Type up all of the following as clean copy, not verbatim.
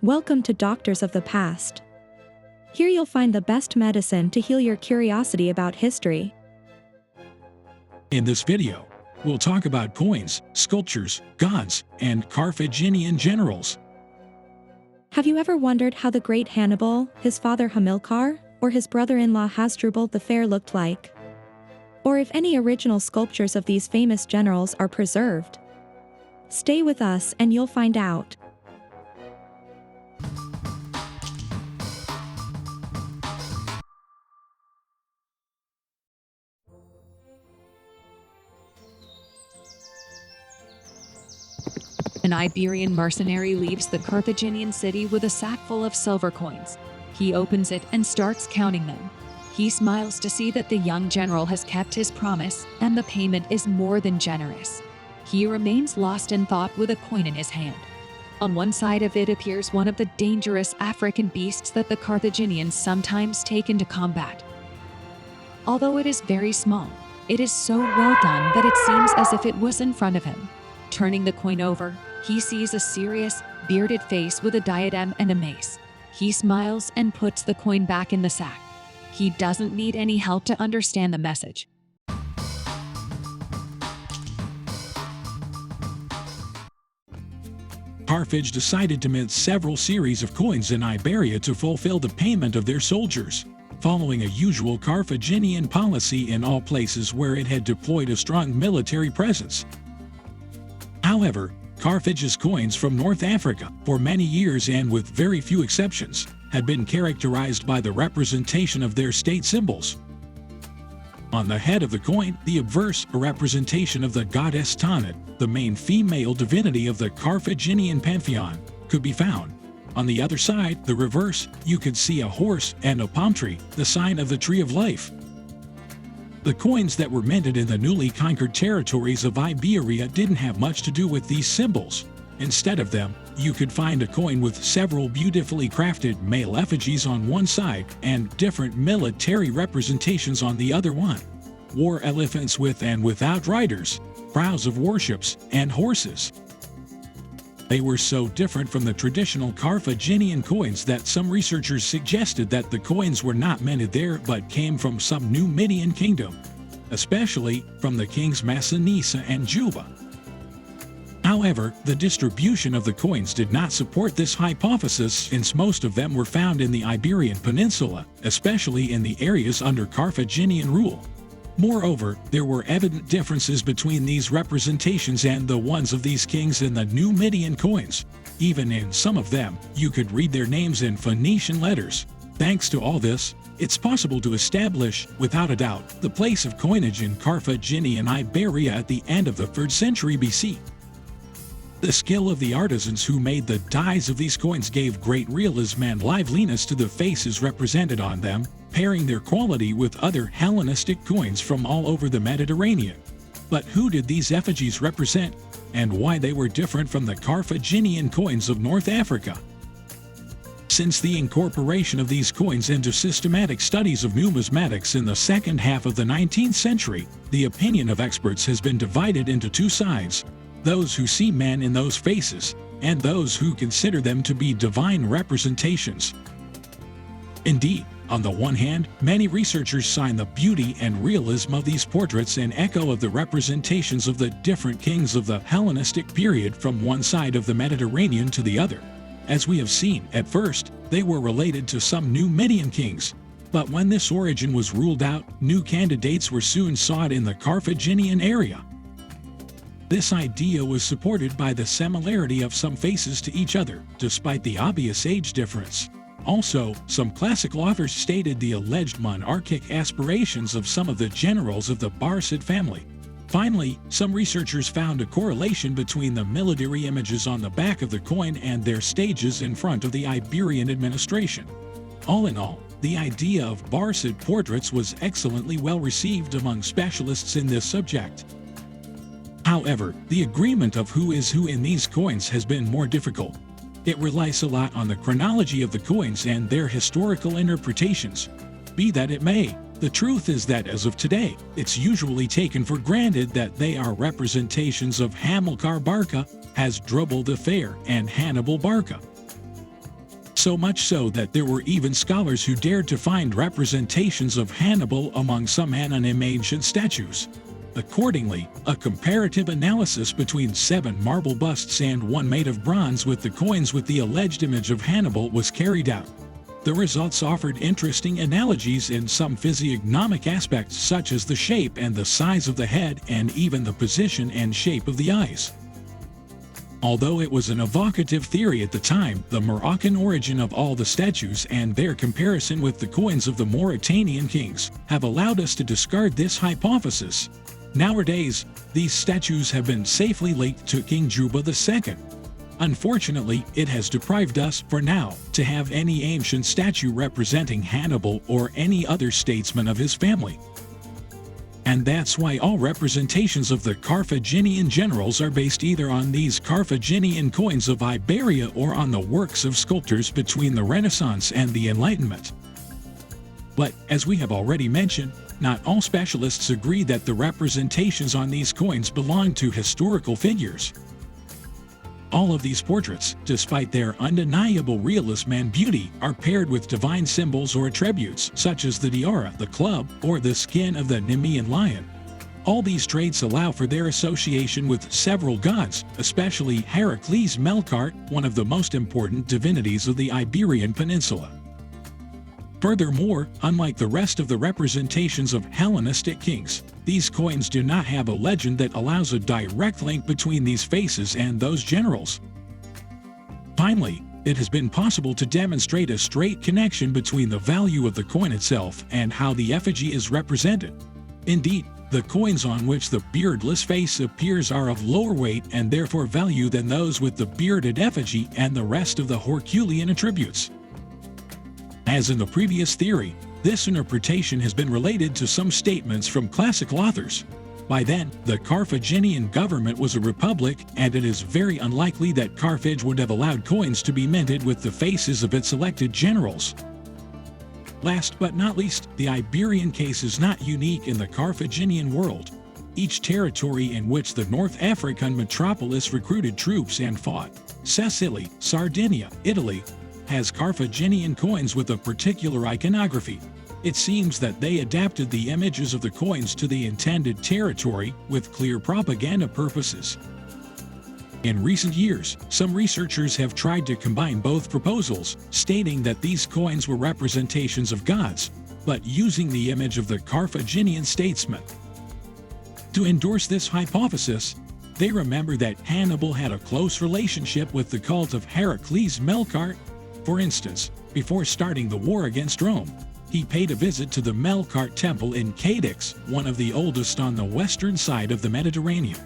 Welcome to Doctors of the Past. Here you'll find the best medicine to heal your curiosity about history. In this video, we'll talk about coins, sculptures, gods, and Carthaginian generals. Have you ever wondered how the great Hannibal, his father Hamilcar, or his brother-in-law Hasdrubal the Fair looked like? Or if any original sculptures of these famous generals are preserved? Stay with us and you'll find out. An Iberian mercenary leaves the Carthaginian city with a sack full of silver coins. He opens it and starts counting them. He smiles to see that the young general has kept his promise, and the payment is more than generous. He remains lost in thought with a coin in his hand. On one side of it appears one of the dangerous African beasts that the Carthaginians sometimes take into combat. Although it is very small, it is so well done that it seems as if it was in front of him. Turning the coin over, he sees a serious, bearded face with a diadem and a mace. He smiles and puts the coin back in the sack. He doesn't need any help to understand the message. Carthage decided to mint several series of coins in Iberia to fulfill the payment of their soldiers, following a usual Carthaginian policy in all places where it had deployed a strong military presence. However, Carthage's coins from North Africa, for many years and with very few exceptions, had been characterized by the representation of their state symbols. On the head of the coin, the obverse, a representation of the goddess Tanit, the main female divinity of the Carthaginian Pantheon, could be found. On the other side, the reverse, you could see a horse and a palm tree, the sign of the tree of life. The coins that were minted in the newly conquered territories of Iberia didn't have much to do with these symbols. Instead of them, you could find a coin with several beautifully crafted male effigies on one side and different military representations on the other one. War elephants with and without riders, prows of warships, and horses. They were so different from the traditional Carthaginian coins that some researchers suggested that the coins were not minted there but came from some Numidian kingdom, especially from the kings Massinissa and Juba. However, the distribution of the coins did not support this hypothesis since most of them were found in the Iberian Peninsula, especially in the areas under Carthaginian rule. Moreover, there were evident differences between these representations and the ones of these kings in the Numidian coins. Even in some of them, you could read their names in Phoenician letters. Thanks to all this, it's possible to establish, without a doubt, the place of coinage in Carthaginian Iberia at the end of the 3rd century BC. The skill of the artisans who made the dies of these coins gave great realism and liveliness to the faces represented on them, pairing their quality with other Hellenistic coins from all over the Mediterranean. But who did these effigies represent, and why they were different from the Carthaginian coins of North Africa? Since the incorporation of these coins into systematic studies of numismatics in the second half of the 19th century, the opinion of experts has been divided into two sides: those who see men in those faces, and those who consider them to be divine representations. Indeed, on the one hand, many researchers sign the beauty and realism of these portraits an echo of the representations of the different kings of the Hellenistic period from one side of the Mediterranean to the other. As we have seen, at first, they were related to some Numidian kings, but when this origin was ruled out, new candidates were soon sought in the Carthaginian area. This idea was supported by the similarity of some faces to each other, despite the obvious age difference. Also, some classical authors stated the alleged monarchic aspirations of some of the generals of the Barcid family. Finally, some researchers found a correlation between the military images on the back of the coin and their stages in front of the Iberian administration. All in all, the idea of Barcid portraits was excellently well received among specialists in this subject. However, the agreement of who is who in these coins has been more difficult. It relies a lot on the chronology of the coins and their historical interpretations. Be that it may, the truth is that as of today, it's usually taken for granted that they are representations of Hamilcar Barca, Hasdrubal the Fair, and Hannibal Barca. So much so that there were even scholars who dared to find representations of Hannibal among some anonym ancient statues. Accordingly, a comparative analysis between 7 marble busts and one made of bronze with the coins with the alleged image of Hannibal was carried out. The results offered interesting analogies in some physiognomic aspects such as the shape and the size of the head and even the position and shape of the eyes. Although it was an evocative theory at the time, the Moroccan origin of all the statues and their comparison with the coins of the Mauritanian kings have allowed us to discard this hypothesis. Nowadays, these statues have been safely linked to King Juba II. Unfortunately, it has deprived us, for now, to have any ancient statue representing Hannibal or any other statesman of his family. And that's why all representations of the Carthaginian generals are based either on these Carthaginian coins of Iberia or on the works of sculptors between the Renaissance and the Enlightenment. But, as we have already mentioned, not all specialists agree that the representations on these coins belong to historical figures. All of these portraits, despite their undeniable realism and beauty, are paired with divine symbols or attributes, such as the tiara, the club, or the skin of the Numidian lion. All these traits allow for their association with several gods, especially Hercules Melqart, one of the most important divinities of the Iberian Peninsula. Furthermore, unlike the rest of the representations of Hellenistic kings, these coins do not have a legend that allows a direct link between these faces and those generals. Finally, it has been possible to demonstrate a straight connection between the value of the coin itself and how the effigy is represented. Indeed, the coins on which the beardless face appears are of lower weight and therefore value than those with the bearded effigy and the rest of the Herculean attributes. As in the previous theory, this interpretation has been related to some statements from classical authors. By then, the Carthaginian government was a republic, and it is very unlikely that Carthage would have allowed coins to be minted with the faces of its elected generals. Last but not least, the Iberian case is not unique in the Carthaginian world. Each territory in which the North African metropolis recruited troops and fought, Sicily, Sardinia, Italy, has Carthaginian coins with a particular iconography. It seems that they adapted the images of the coins to the intended territory with clear propaganda purposes. In recent years, some researchers have tried to combine both proposals, stating that these coins were representations of gods, but using the image of the Carthaginian statesman. To endorse this hypothesis, they remember that Hannibal had a close relationship with the cult of Hercules Melqart. For instance, before starting the war against Rome, he paid a visit to the Melqart temple in Cadix, one of the oldest on the western side of the Mediterranean.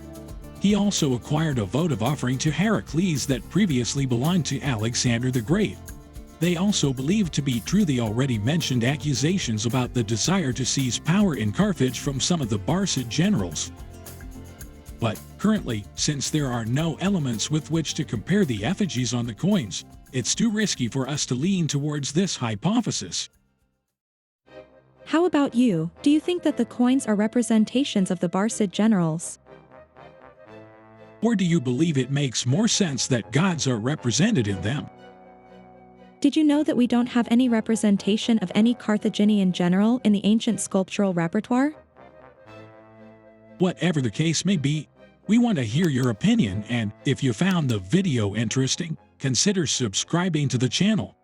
He also acquired a votive offering to Hercules that previously belonged to Alexander the Great. They also believed to be true the already mentioned accusations about the desire to seize power in Carthage from some of the Barcid generals. But currently, since there are no elements with which to compare the effigies on the coins, it's too risky for us to lean towards this hypothesis. How about you? Do you think that the coins are representations of the Barcid generals? Or do you believe it makes more sense that gods are represented in them? Did you know that we don't have any representation of any Carthaginian general in the ancient sculptural repertoire? Whatever the case may be, we want to hear your opinion, and if you found the video interesting, consider subscribing to the channel.